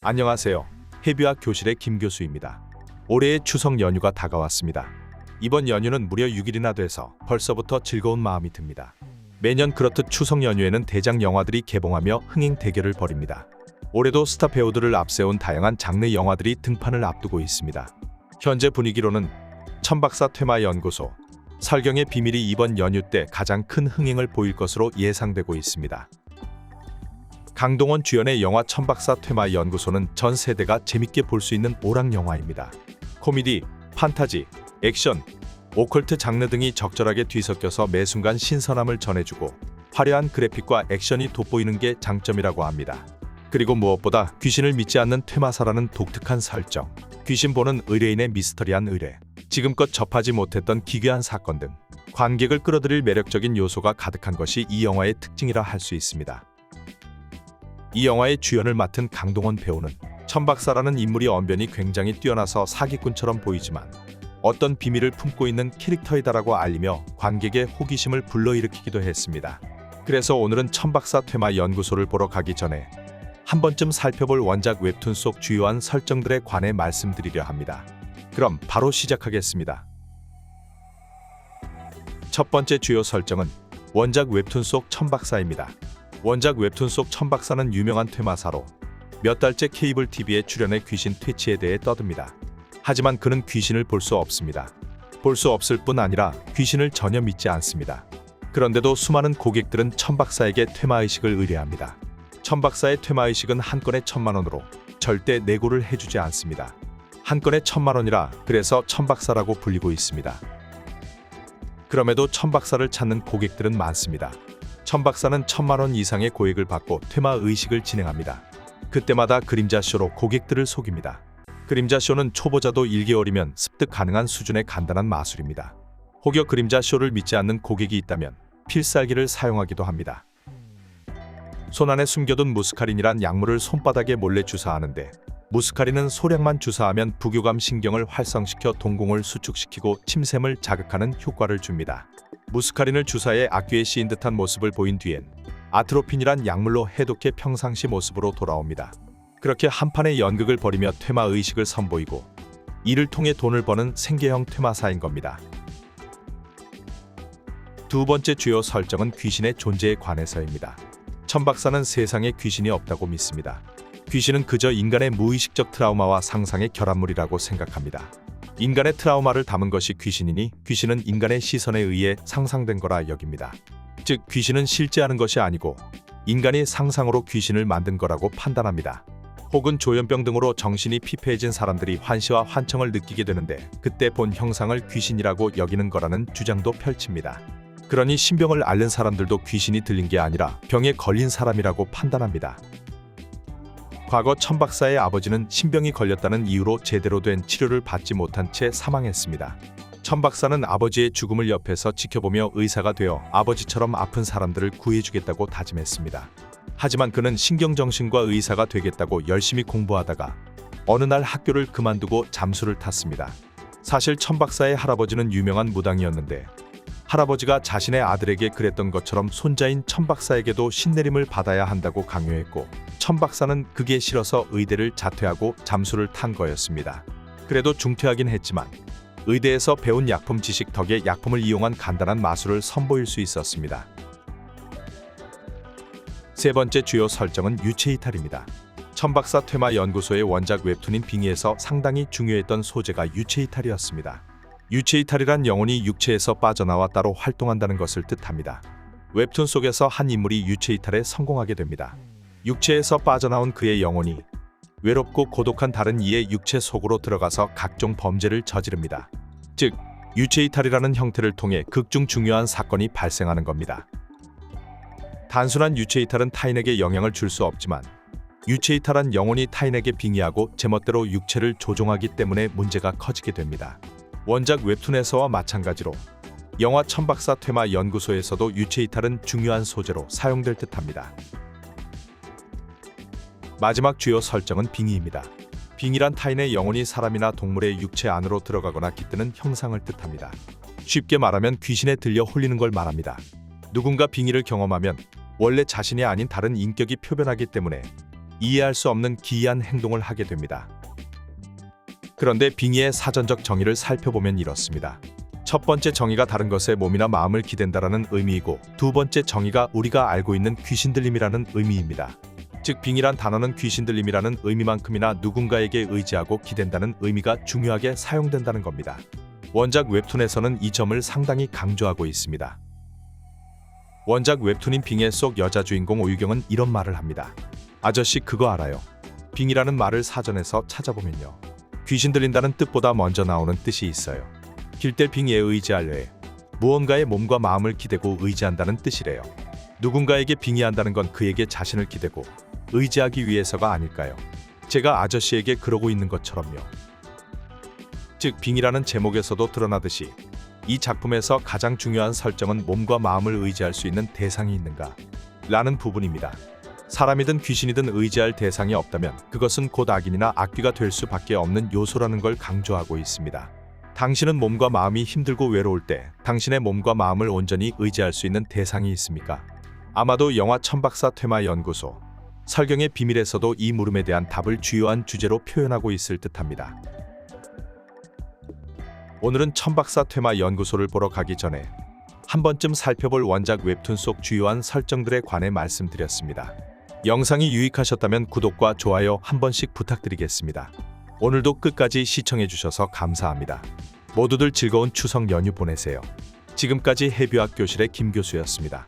안녕하세요. 해비학 교실의 김 교수입니다. 올해의 추석 연휴가 다가왔습니다. 이번 연휴는 무려 6일이나 돼서 벌써부터 즐거운 마음이 듭니다. 매년 그렇듯 추석 연휴에는 대작 영화들이 개봉하며 흥행 대결을 벌입니다. 올해도 스타 배우들을 앞세운 다양한 장르 영화들이 등판을 앞두고 있습니다. 현재 분위기로는 천박사 퇴마연구소, 설경의 비밀이 이번 연휴 때 가장 큰 흥행을 보일 것으로 예상되고 있습니다. 강동원 주연의 영화 천박사 퇴마연구소는 전 세대가 재밌게 볼 수 있는 오락 영화입니다. 코미디, 판타지, 액션, 오컬트 장르 등이 적절하게 뒤섞여서 매 순간 신선함을 전해주고 화려한 그래픽과 액션이 돋보이는 게 장점이라고 합니다. 그리고 무엇보다 귀신을 믿지 않는 퇴마사라는 독특한 설정, 귀신 보는 의뢰인의 미스터리한 의뢰, 지금껏 접하지 못했던 기괴한 사건 등 관객을 끌어들일 매력적인 요소가 가득한 것이 이 영화의 특징이라 할 수 있습니다. 이 영화의 주연을 맡은 강동원 배우는 천박사라는 인물이 언변이 굉장히 뛰어나서 사기꾼처럼 보이지만 어떤 비밀을 품고 있는 캐릭터이다라고 알리며 관객의 호기심을 불러일으키기도 했습니다. 그래서 오늘은 천박사 퇴마연구소를 보러 가기 전에 한 번쯤 살펴볼 원작 웹툰 속 주요한 설정들에 관해 말씀드리려 합니다. 그럼 바로 시작하겠습니다. 첫 번째 주요 설정은 원작 웹툰 속 천박사입니다. 원작 웹툰 속 천박사는 유명한 퇴마사로 몇 달째 케이블 TV에 출연해 귀신 퇴치에 대해 떠듭니다. 하지만 그는 귀신을 볼 수 없습니다. 볼 수 없을 뿐 아니라 귀신을 전혀 믿지 않습니다. 그런데도 수많은 고객들은 천박사에게 퇴마의식을 의뢰합니다. 천박사의 퇴마의식은 한 건에 1,000,000원으로 절대 내고를 해주지 않습니다. 한 건에 1,000,000원이라 그래서 천박사라고 불리고 있습니다. 그럼에도 천박사를 찾는 고객들은 많습니다. 천박사는 1,000,000원 이상의 고액을 받고 퇴마의식을 진행합니다. 그때마다 그림자쇼로 고객들을 속입니다. 그림자쇼는 초보자도 1개월이면 습득 가능한 수준의 간단한 마술입니다. 혹여 그림자쇼를 믿지 않는 고객이 있다면 필살기를 사용하기도 합니다. 손안에 숨겨둔 무스카린이란 약물을 손바닥에 몰래 주사하는데 무스카린은 소량만 주사하면 부교감 신경을 활성시켜 동공을 수축시키고 침샘을 자극하는 효과를 줍니다. 무스카린을 주사해 악귀에 씌인 듯한 모습을 보인 뒤엔 아트로핀이란 약물로 해독해 평상시 모습으로 돌아옵니다. 그렇게 한판의 연극을 벌이며 퇴마의식을 선보이고 이를 통해 돈을 버는 생계형 퇴마사인 겁니다. 두 번째 주요 설정은 귀신의 존재에 관해서입니다. 천박사는 세상에 귀신이 없다고 믿습니다. 귀신은 그저 인간의 무의식적 트라우마와 상상의 결합물이라고 생각합니다. 인간의 트라우마를 담은 것이 귀신이니 귀신은 인간의 시선에 의해 상상된 거라 여깁니다. 즉 귀신은 실제하는 것이 아니고 인간이 상상으로 귀신을 만든 거라고 판단합니다. 혹은 조현병 등으로 정신이 피폐해진 사람들이 환시와 환청을 느끼게 되는데 그때 본 형상을 귀신이라고 여기는 거라는 주장도 펼칩니다. 그러니 신병을 앓는 사람들도 귀신이 들린 게 아니라 병에 걸린 사람이라고 판단합니다. 과거 천박사의 아버지는 신병이 걸렸다는 이유로 제대로 된 치료를 받지 못한 채 사망했습니다. 천박사는 아버지의 죽음을 옆에서 지켜보며 의사가 되어 아버지처럼 아픈 사람들을 구해주겠다고 다짐했습니다. 하지만 그는 신경정신과 의사가 되겠다고 열심히 공부하다가 어느 날 학교를 그만두고 잠수를 탔습니다. 사실 천박사의 할아버지는 유명한 무당이었는데 할아버지가 자신의 아들에게 그랬던 것처럼 손자인 천박사에게도 신내림을 받아야 한다고 강요했고 천박사는 그게 싫어서 의대를 자퇴하고 잠수를 탄 거였습니다. 그래도 중퇴하긴 했지만 의대에서 배운 약품 지식 덕에 약품을 이용한 간단한 마술을 선보일 수 있었습니다. 세 번째 주요 설정은 유체이탈입니다. 천박사 퇴마연구소의 원작 웹툰인 빙의에서 상당히 중요했던 소재가 유체이탈이었습니다. 유체이탈이란 영혼이 육체에서 빠져나와 따로 활동한다는 것을 뜻합니다. 웹툰 속에서 한 인물이 유체이탈에 성공하게 됩니다. 육체에서 빠져나온 그의 영혼이 외롭고 고독한 다른 이의 육체 속으로 들어가서 각종 범죄를 저지릅니다. 즉, 유체이탈이라는 형태를 통해 극중 중요한 사건이 발생하는 겁니다. 단순한 유체이탈은 타인에게 영향을 줄 수 없지만 유체이탈한 영혼이 타인에게 빙의하고 제멋대로 육체를 조종하기 때문에 문제가 커지게 됩니다. 원작 웹툰에서와 마찬가지로 영화 천박사 퇴마연구소에서도 유체이탈은 중요한 소재로 사용될 듯합니다. 마지막 주요 설정은 빙의입니다. 빙의란 타인의 영혼이 사람이나 동물의 육체 안으로 들어가거나 깃드는 형상을 뜻합니다. 쉽게 말하면 귀신에 들려 홀리는 걸 말합니다. 누군가 빙의를 경험하면 원래 자신이 아닌 다른 인격이 표변하기 때문에 이해할 수 없는 기이한 행동을 하게 됩니다. 그런데 빙의의 사전적 정의를 살펴보면 이렇습니다. 첫 번째 정의가 다른 것에 몸이나 마음을 기댄다라는 의미이고, 두 번째 정의가 우리가 알고 있는 귀신들림이라는 의미입니다. 즉 빙의란 단어는 귀신들림이라는 의미만큼이나 누군가에게 의지하고 기댄다는 의미가 중요하게 사용된다는 겁니다. 원작 웹툰에서는 이 점을 상당히 강조하고 있습니다. 원작 웹툰인 빙의 속 여자 주인공 오유경은 이런 말을 합니다. 아저씨 그거 알아요? 빙의라는 말을 사전에서 찾아보면요, 귀신 들린다는 뜻보다 먼저 나오는 뜻이 있어요. 길대 빙의에 의지하려해 무언가의 몸과 마음을 기대고 의지한다는 뜻이래요. 누군가에게 빙의한다는 건 그에게 자신을 기대고 의지하기 위해서가 아닐까요? 제가 아저씨에게 그러고 있는 것처럼요. 즉 빙의라는 제목에서도 드러나듯이 이 작품에서 가장 중요한 설정은 몸과 마음을 의지할 수 있는 대상이 있는가 라는 부분입니다. 사람이든 귀신이든 의지할 대상이 없다면 그것은 곧 악인이나 악귀가 될 수밖에 없는 요소라는 걸 강조하고 있습니다. 당신은 몸과 마음이 힘들고 외로울 때 당신의 몸과 마음을 온전히 의지할 수 있는 대상이 있습니까? 아마도 영화 천박사 퇴마 연구소 설경의 비밀에서도 이 물음에 대한 답을 주요한 주제로 표현하고 있을 듯합니다. 오늘은 천박사 퇴마 연구소를 보러 가기 전에 한 번쯤 살펴볼 원작 웹툰 속 주요한 설정들에 관해 말씀드렸습니다. 영상이 유익하셨다면 구독과 좋아요 한 번씩 부탁드리겠습니다. 오늘도 끝까지 시청해주셔서 감사합니다. 모두들 즐거운 추석 연휴 보내세요. 지금까지 해뷰학 교실의 김 교수였습니다.